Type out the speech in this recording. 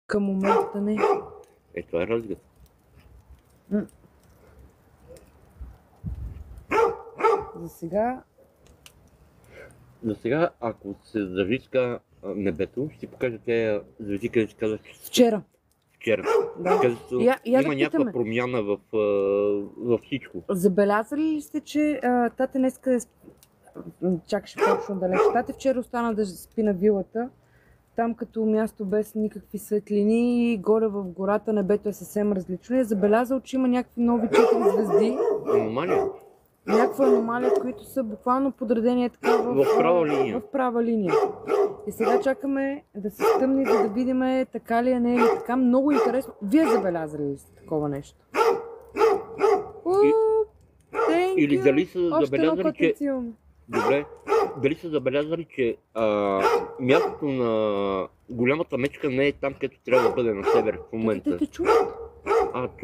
Към момента не. Това е разликата. За сега... За сега, ако се зависка небето, ще ти покажа тези звезди, където ти казах. Вчера. Да. Където има някаква промяна в всичко. Забелязали ли сте, че тате днеска чакаше точно далеч. Тате вчера остана да спи на вилата. Там като място без никакви светлини и горе в гората небето е съвсем различно. И е забелязал, че има някакви нови 4 звезди. Аномалия? Някаква аномалия, които са буквално подредени така в права линия. И сега чакаме да се стъмни, за да видим така ли е, не е ли така. Много интересно. Вие забелязали ли сте такова нещо? Или дали са забелязали, че... Добре. Дали са забелязали, че мястото на голямата мечка не е там, където трябва да бъде на север в момента? Те чуват. Чуват?